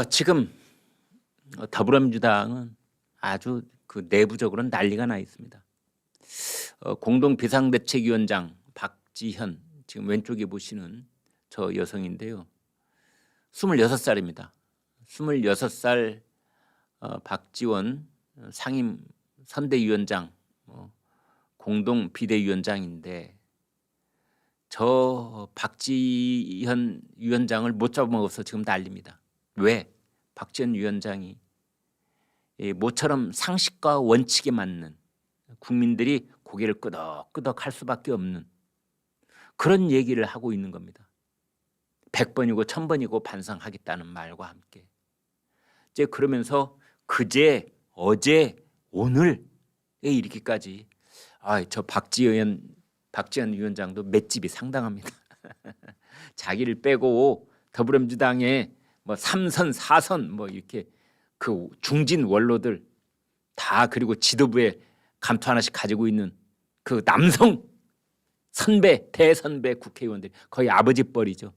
지금 더불어민주당은 아주 그 내부적으로는 난리가 나 있습니다. 공동 비상대책위원장 박지현, 지금 왼쪽에 보시는 저 여성인데요. 26살입니다. 26살 박지원 상임 선대위원장, 공동 비대위원장인데 저 박지현 위원장을 못 잡아먹어서 지금 난립니다. 왜? 박지현 위원장이 모처럼 상식과 원칙에 맞는, 국민들이 고개를 끄덕끄덕 할 수밖에 없는 그런 얘기를 하고 있는 겁니다. 100번이고 1000번이고 반성하겠다는 말과 함께 이제 그러면서 그제, 어제, 오늘에 이르기까지 저 박지현 위원장도 맷집이 상당합니다. 자기를 빼고 더불어민주당의 뭐 3선, 4선 뭐 이렇게 그 중진 원로들 다, 그리고 지도부에 감투 하나씩 가지고 있는 그 남성 선배, 대선배 국회의원들이 거의 아버지 뻘이죠.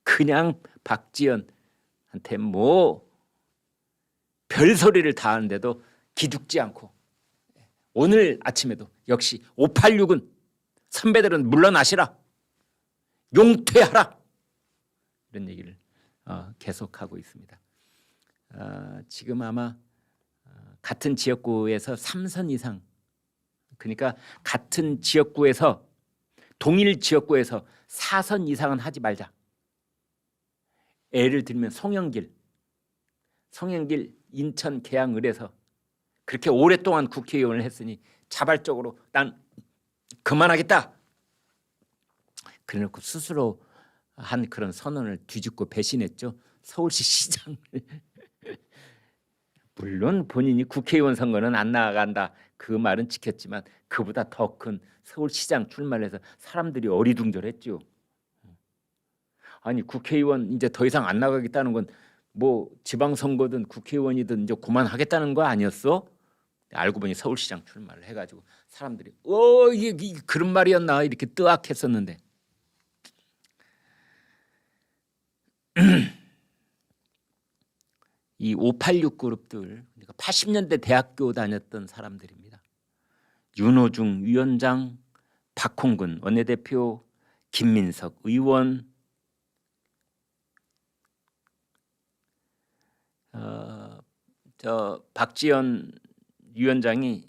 그냥 박지현한테 뭐 별소리를 다 하는데도 기죽지 않고, 오늘 아침에도 역시 586은 선배들은 물러나시라, 용퇴하라, 이런 얘기를 계속하고 있습니다. 지금 아마 같은 지역구에서 3선 이상, 그러니까 같은 지역구에서, 동일 지역구에서 4선 이상은 하지 말자. 예를 들면 송영길 인천 계양을에서 그렇게 오랫동안 국회의원을 했으니 자발적으로 난 그만하겠다, 그래놓고 스스로 한 그런 선언을 뒤집고 배신했죠. 서울시 시장을. 물론 본인이 국회의원 선거는 안 나간다, 그 말은 지켰지만 그보다 더 큰 서울시장 출마를 해서 사람들이 어리둥절했죠. 아니 국회의원 이제 더 이상 안 나가겠다는 건 뭐 지방선거든 국회의원이든 이제 그만하겠다는 거 아니었어? 알고 보니 서울시장 출마를 해가지고 사람들이 이게 그런 말이었나 이렇게 뜨악했었는데 이 586 그룹들, 그러니까 80년대 대학교 다녔던 사람들입니다. 윤호중 위원장, 박홍근 원내대표, 김민석 의원, 박지현 위원장이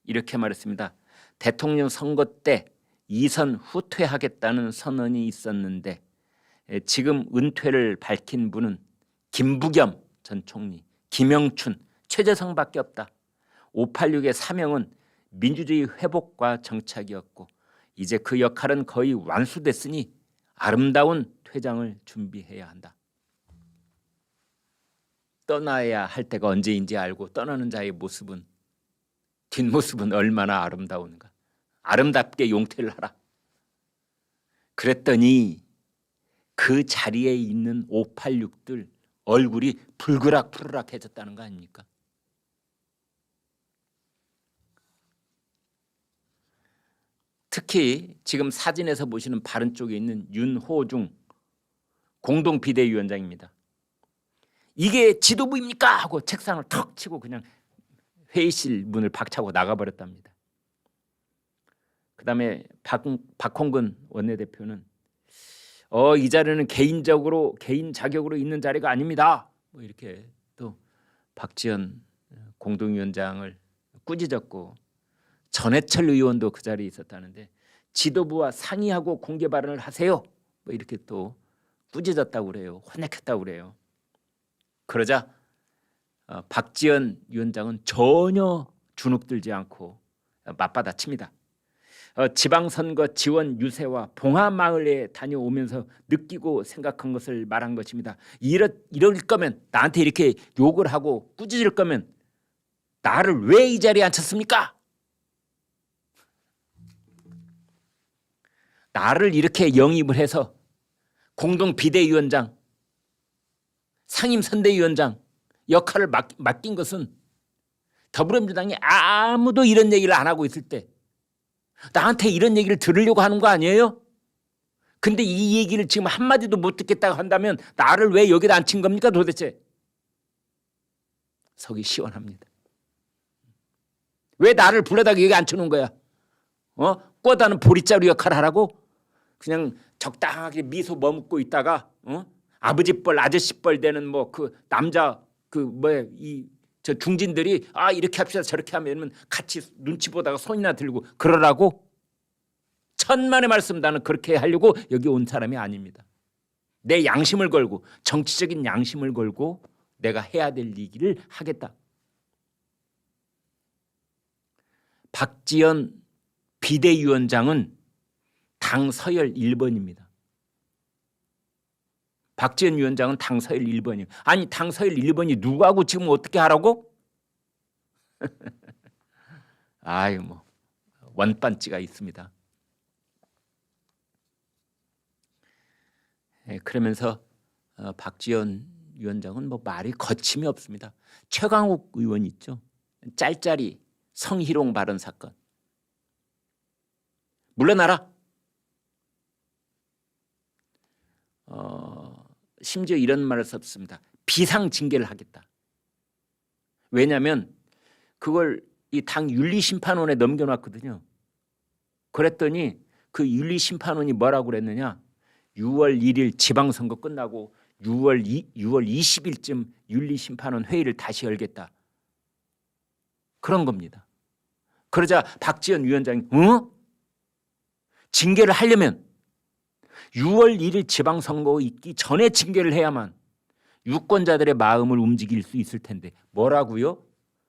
이렇게 말했습니다. 대통령 선거 때 2선 후퇴하겠다는 선언이 있었는데 지금 은퇴를 밝힌 분은 김부겸 전 총리, 김영춘, 최재성밖에 없다. 586의 사명은 민주주의 회복과 정착이었고 이제 그 역할은 거의 완수됐으니 아름다운 퇴장을 준비해야 한다. 떠나야 할 때가 언제인지 알고 떠나는 자의 모습은, 뒷모습은 얼마나 아름다운가. 아름답게 용퇴를 하라. 그랬더니 그 자리에 있는 586들 얼굴이 불그락불그락해졌다는 거 아닙니까? 특히 지금 사진에서 보시는 바른 쪽에 있는 윤호중 공동 비대위원장입니다. 이게 지도부입니까? 하고 책상을 턱 치고 그냥 회의실 문을 박차고 나가버렸답니다. 그다음에 박홍근 원내대표는 이 자리는 개인적으로, 개인 자격으로 있는 자리가 아닙니다. 뭐 이렇게 또 박지현 공동위원장을 꾸짖었고, 전해철 의원도 그 자리에 있었다는데 지도부와 상의하고 공개 발언을 하세요. 뭐 이렇게 또 꾸짖었다고 그래요. 혼내켰다고 그래요. 그러자 박지현 위원장은 전혀 주눅들지 않고 맞받아칩니다. 지방선거 지원 유세와 봉하마을에 다녀오면서 느끼고 생각한 것을 말한 것입니다. 이럴 거면, 나한테 이렇게 욕을 하고 꾸짖을 거면 나를 왜 이 자리에 앉혔습니까? 나를 이렇게 영입을 해서 공동 비대위원장, 상임선대위원장 역할을 맡긴 것은 더불어민주당이 아무도 이런 얘기를 안 하고 있을 때 나한테 이런 얘기를 들으려고 하는 거 아니에요? 근데 이 얘기를 지금 한마디도 못 듣겠다고 한다면 나를 왜 여기다 앉힌 겁니까 도대체? 속이 시원합니다. 왜 나를 불러다가 여기 앉혀놓은 거야? 꿔다는 보리자루 역할을 하라고? 그냥 적당하게 미소 머금고 있다가 아버지 뻘 아저씨 뻘 되는 뭐 그 남자 저 중진들이 이렇게 합시다 저렇게 하면 같이 눈치 보다가 손이나 들고 그러라고? 천만의 말씀, 나는 그렇게 하려고 여기 온 사람이 아닙니다. 내 양심을 걸고, 정치적인 양심을 걸고 내가 해야 될 얘기를 하겠다. 박지원 비대위원장은 당 서열 1번입니다. 박지원 위원장은 당 서열 1번이에요. 아니, 당 서열 1번이 누구하고 지금 어떻게 하라고? 아유, 뭐 원반지가 있습니다. 그러면서 박지원 위원장은 뭐 말이 거침이 없습니다. 최강욱 의원 있죠. 짤짤이 성희롱 발언 사건. 물러나라. 심지어 이런 말을 썼습니다. 비상징계를 하겠다. 왜냐하면 그걸 이 당 윤리심판원에 넘겨놨거든요. 그랬더니 그 윤리심판원이 뭐라고 그랬느냐. 6월 1일 지방선거 끝나고 6월 20일쯤 윤리심판원 회의를 다시 열겠다. 그런 겁니다. 그러자 박지원 위원장이 징계를 하려면 6월 1일 지방선거 있기 전에 징계를 해야만 유권자들의 마음을 움직일 수 있을 텐데 뭐라고요?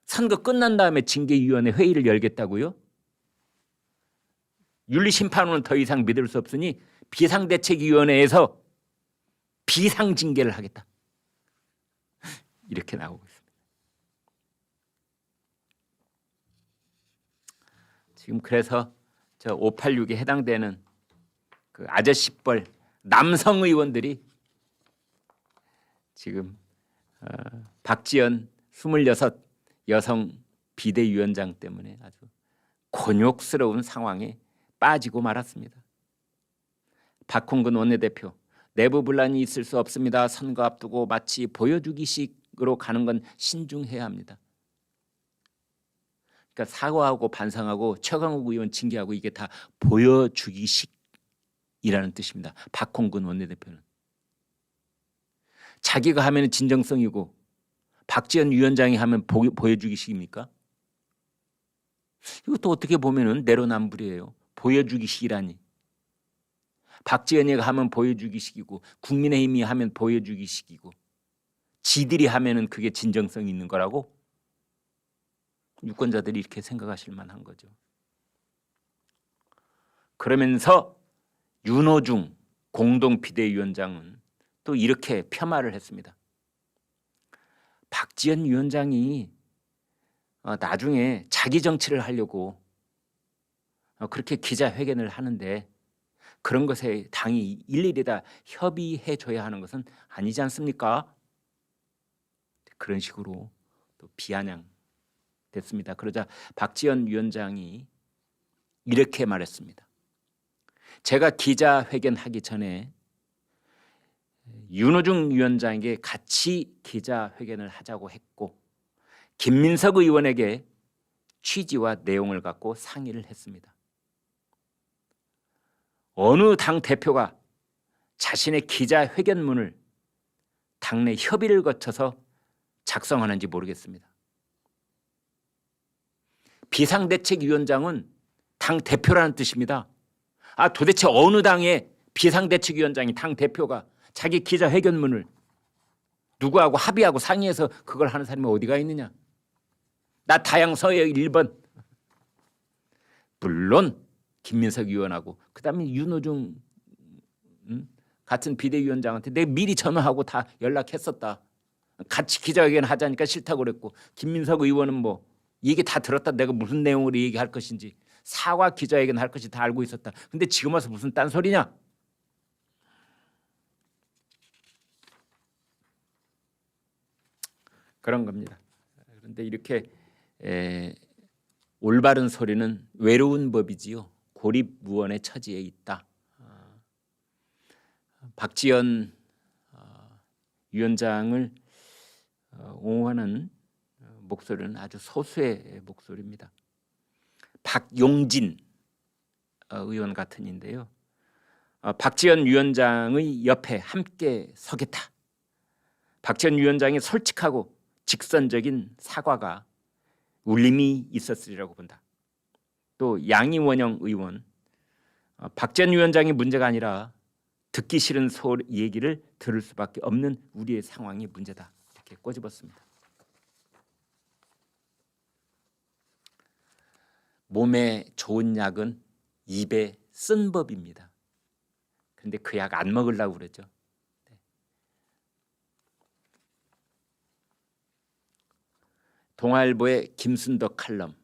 선거 끝난 다음에 징계위원회 회의를 열겠다고요? 윤리심판원은 더 이상 믿을 수 없으니 비상대책위원회에서 비상징계를 하겠다. 이렇게 나오고 있습니다. 지금 그래서 저 586에 해당되는 그 아저씨뻘 남성 의원들이 지금 박지원 26 여성 비대위원장 때문에 아주 곤욕스러운 상황에 빠지고 말았습니다. 박홍근 원내대표, 내부 분란이 있을 수 없습니다. 선거 앞두고 마치 보여주기식으로 가는 건 신중해야 합니다. 그러니까 사과하고 반성하고 최강욱 의원 징계하고 이게 다 보여주기식이라는 뜻입니다. 박홍근 원내대표는. 자기가 하면 진정성이고 박지원 위원장이 하면 보여주기식입니까? 이것도 어떻게 보면 내로남불이에요. 보여주기식이라니. 박지원이가 하면 보여주기식이고 국민의힘이 하면 보여주기식이고 지들이 하면은 그게 진정성이 있는 거라고? 유권자들이 이렇게 생각하실 만한 거죠. 그러면서 윤호중 공동비대위원장은 또 이렇게 폄하를 했습니다. 박지원 위원장이 나중에 자기 정치를 하려고 그렇게 기자회견을 하는데 그런 것에 당이 일일이 다 협의해 줘야 하는 것은 아니지 않습니까? 그런 식으로 또 비아냥됐습니다. 그러자 박지원 위원장이 이렇게 말했습니다. 제가 기자회견하기 전에 윤호중 위원장에게 같이 기자회견을 하자고 했고 김민석 의원에게 취지와 내용을 갖고 상의를 했습니다. 어느 당 대표가 자신의 기자회견문을 당내 협의를 거쳐서 작성하는지 모르겠습니다. 비상대책위원장은 당 대표라는 뜻입니다. 도대체 어느 당의 비상대책위원장이 당 대표가 자기 기자회견문을 누구하고 합의하고 상의해서 그걸 하는 사람이 어디가 있느냐? 나 다양서열 1번. 물론 김민석 의원하고 그다음에 윤호중 같은 비대위원장한테 내가 미리 전화하고 다 연락했었다. 같이 기자회견 하자니까 싫다고 그랬고 김민석 의원은 뭐 얘기 다 들었다. 내가 무슨 내용으로 얘기할 것인지 사과 기자회견 할 것이 다 알고 있었다. 근데 지금 와서 무슨 딴소리냐? 그런 겁니다. 그런데 이렇게 올바른 소리는 외로운 법이지요. 고립무원의 처지에 있다. 박지원 위원장을 옹호하는 목소리는 아주 소수의 목소리입니다. 박용진 의원 같은인데요. 박지원 위원장의 옆에 함께 서겠다. 박지원 위원장의 솔직하고 직선적인 사과가 울림이 있었으리라고 본다. 또 양이원영 의원, 박지원 위원장의 문제가 아니라 듣기 싫은 얘기를 들을 수밖에 없는 우리의 상황이 문제다. 이렇게 꼬집었습니다. 몸에 좋은 약은 입에 쓴 법입니다. 그런데 그 약 안 먹으려고 그러죠. 동아일보의 김순덕 칼럼.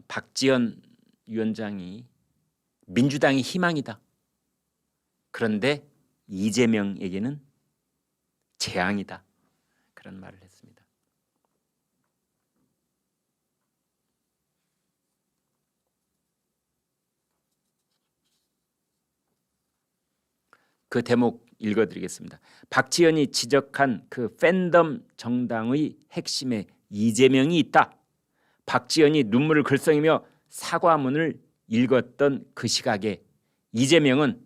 박지원 위원장이 민주당이 희망이다. 그런데 이재명에게는 재앙이다. 그런 말을 했습니다. 그 대목 읽어드리겠습니다. 박지원이 지적한 그 팬덤 정당의 핵심에 이재명이 있다. 박지원이 눈물을 글썽이며 사과문을 읽었던 그 시각에 이재명은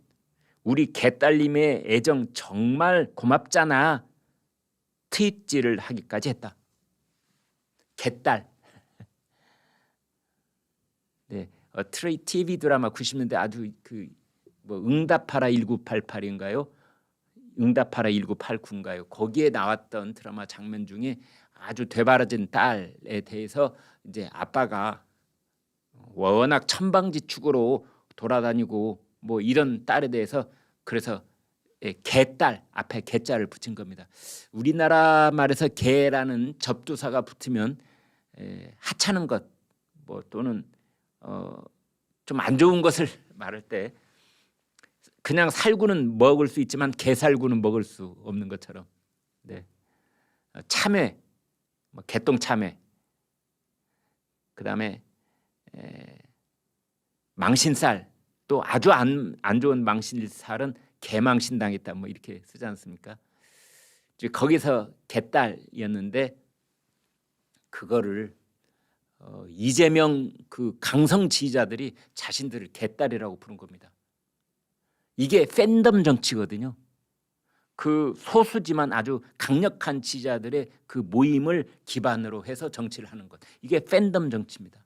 우리 개딸님의 애정 정말 고맙잖아. 트윗질을 하기까지 했다. 개딸. 네, TV 드라마 90년대 아주 응답하라 1988인가요? 응답하라 1989인가요? 거기에 나왔던 드라마 장면 중에 아주 되바라진 딸에 대해서 이제 아빠가 워낙 천방지축으로 돌아다니고 뭐 이런 딸에 대해서 그래서 개딸 앞에 개자를 붙인 겁니다. 우리나라 말에서 개라는 접두사가 붙으면 하찮은 것 뭐 또는 좀 안 좋은 것을 말할 때 그냥 살구는 먹을 수 있지만 개살구는 먹을 수 없는 것처럼, 네. 참외, 개똥 참외, 그다음에 망신살, 또 아주 안 좋은 망신살은 개망신당했다 뭐 이렇게 쓰지 않습니까? 거기서 개딸이었는데 그거를 이재명 그 강성 지지자들이 자신들을 개딸이라고 부른 겁니다. 이게 팬덤 정치거든요. 그 소수지만 아주 강력한 지지자들의 그 모임을 기반으로 해서 정치를 하는 것. 이게 팬덤 정치입니다.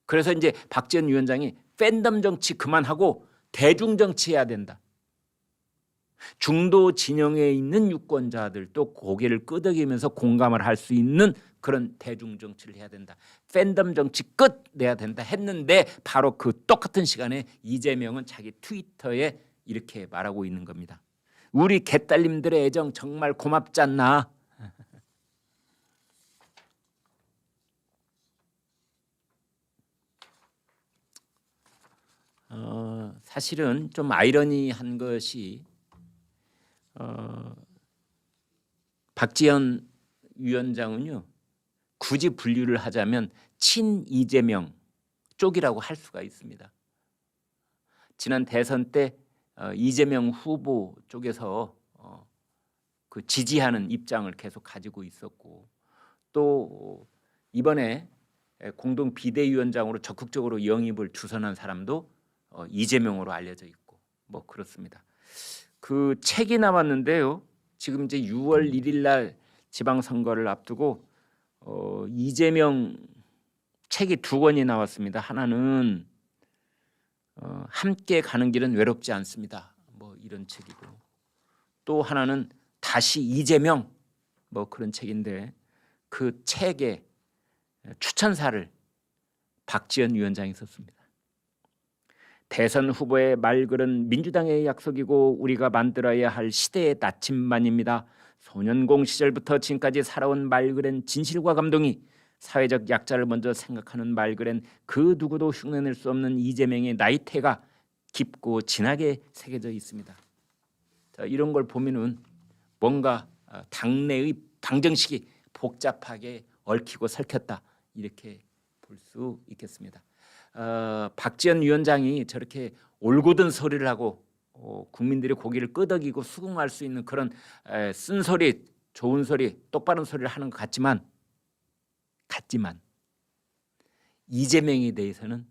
그래서 이제 박지원 위원장이 팬덤 정치 그만하고 대중 정치해야 된다. 중도 진영에 있는 유권자들도 고개를 끄덕이면서 공감을 할 수 있는 그런 대중 정치를 해야 된다. 팬덤 정치 끝 내야 된다 했는데 바로 그 똑같은 시간에 이재명은 자기 트위터에 이렇게 말하고 있는 겁니다. 우리 개딸님들의 애정 정말 고맙지 않나? 사실은 좀 아이러니한 것이 박지원 위원장은요, 굳이 분류를 하자면 친 이재명 쪽이라고 할 수가 있습니다. 지난 대선 때 이재명 후보 쪽에서 그 지지하는 입장을 계속 가지고 있었고, 또 이번에 공동 비대위원장으로 적극적으로 영입을 주선한 사람도 이재명으로 알려져 있고 뭐 그렇습니다. 그 책이 나왔는데요. 지금 이제 6월 1일 날 지방선거를 앞두고 이재명 책이 2권이 나왔습니다. 하나는 함께 가는 길은 외롭지 않습니다. 뭐 이런 책이고, 또 하나는 다시 이재명 뭐 그런 책인데 그 책에 추천사를 박지원 위원장이 썼습니다. 대선 후보의 말글은 민주당의 약속이고 우리가 만들어야 할 시대의 나침반입니다. 소년공 시절부터 지금까지 살아온 말글엔 진실과 감동이, 사회적 약자를 먼저 생각하는 말글엔 그 누구도 흉내낼 수 없는 이재명의 나이테가 깊고 진하게 새겨져 있습니다. 자, 이런 걸 보면은 뭔가 당내의 방정식이 복잡하게 얽히고 설켰다 이렇게 볼 수 있겠습니다. 박지원 위원장이 저렇게 올곧은 소리를 하고 국민들이 고개를 끄덕이고 수긍할 수 있는 그런 쓴소리, 좋은 소리, 똑바른 소리를 하는 것 같지만 이재명에 대해서는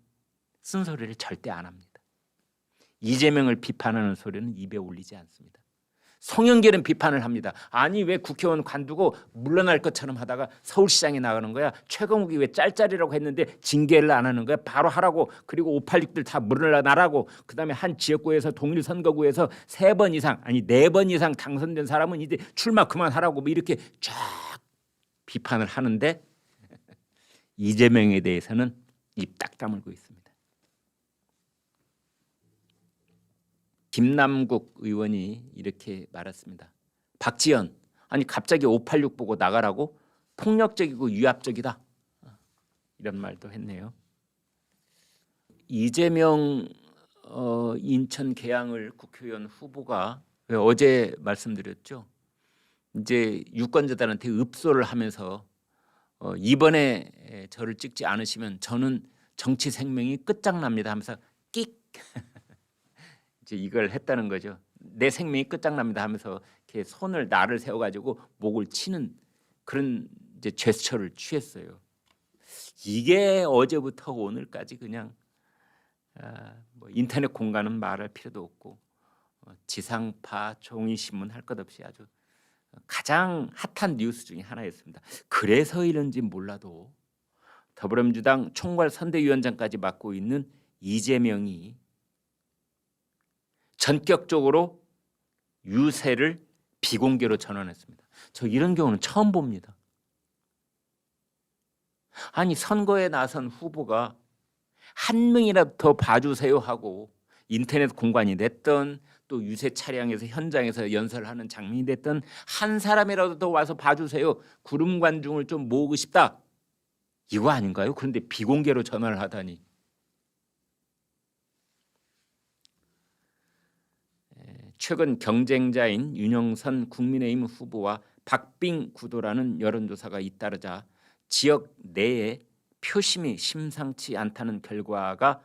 쓴소리를 절대 안 합니다. 이재명을 비판하는 소리는 입에 올리지 않습니다. 송영길은 비판을 합니다. 아니 왜 국회의원 관두고 물러날 것처럼 하다가 서울시장에 나가는 거야. 최강욱이 왜 짤짤이라고 했는데 징계를 안 하는 거야. 바로 하라고. 그리고 586들 다 물러나라고. 그다음에 한 지역구에서 동일 선거구에서 3번 이상 아니 4번 이상 당선된 사람은 이제 출마 그만하라고 뭐 이렇게 쫙 비판을 하는데 이재명에 대해서는 입 딱 다물고 있습니다. 김남국 의원이 이렇게 말했습니다. 박지원, 아니 갑자기 586 보고 나가라고? 폭력적이고 위압적이다. 이런 말도 했네요. 이재명 인천 계양을 국회의원 후보가 어제 말씀드렸죠. 이제 유권자들한테 읍소를 하면서 이번에 저를 찍지 않으시면 저는 정치 생명이 끝장납니다 하면서 끽 이제 이걸 했다는 거죠. 내 생명이 끝장납니다 하면서 이렇게 손을 나를 세워가지고 목을 치는 그런 이제 제스처를 취했어요. 이게 어제부터 오늘까지 그냥 뭐 인터넷 공간은 말할 필요도 없고 지상파, 종이신문 할 것 없이 아주 가장 핫한 뉴스 중에 하나였습니다. 그래서이런지 몰라도 더불어민주당 총괄 선대위원장까지 맡고 있는 이재명이 전격적으로 유세를 비공개로 전환했습니다. 저 이런 경우는 처음 봅니다. 아니 선거에 나선 후보가 한 명이라도 더 봐주세요 하고 인터넷 공간이 됐던 또 유세 차량에서 현장에서 연설하는 장면이 됐던 한 사람이라도 더 와서 봐주세요. 구름 관중을 좀 모으고 싶다. 이거 아닌가요? 그런데 비공개로 전화를 하다니. 최근 경쟁자인 윤영선 국민의힘 후보와 박빙 구도라는 여론조사가 잇따르자 지역 내에 표심이 심상치 않다는 결과가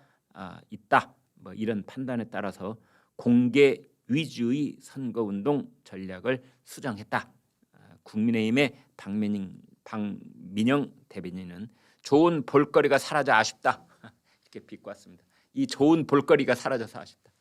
있다. 뭐 이런 판단에 따라서 공개 위주의 선거운동 전략을 수정했다. 국민의힘의 박민영 대변인은 좋은 볼거리가 사라져 아쉽다. 이렇게 비꼬았습니다. 이 좋은 볼거리가 사라져서 아쉽다.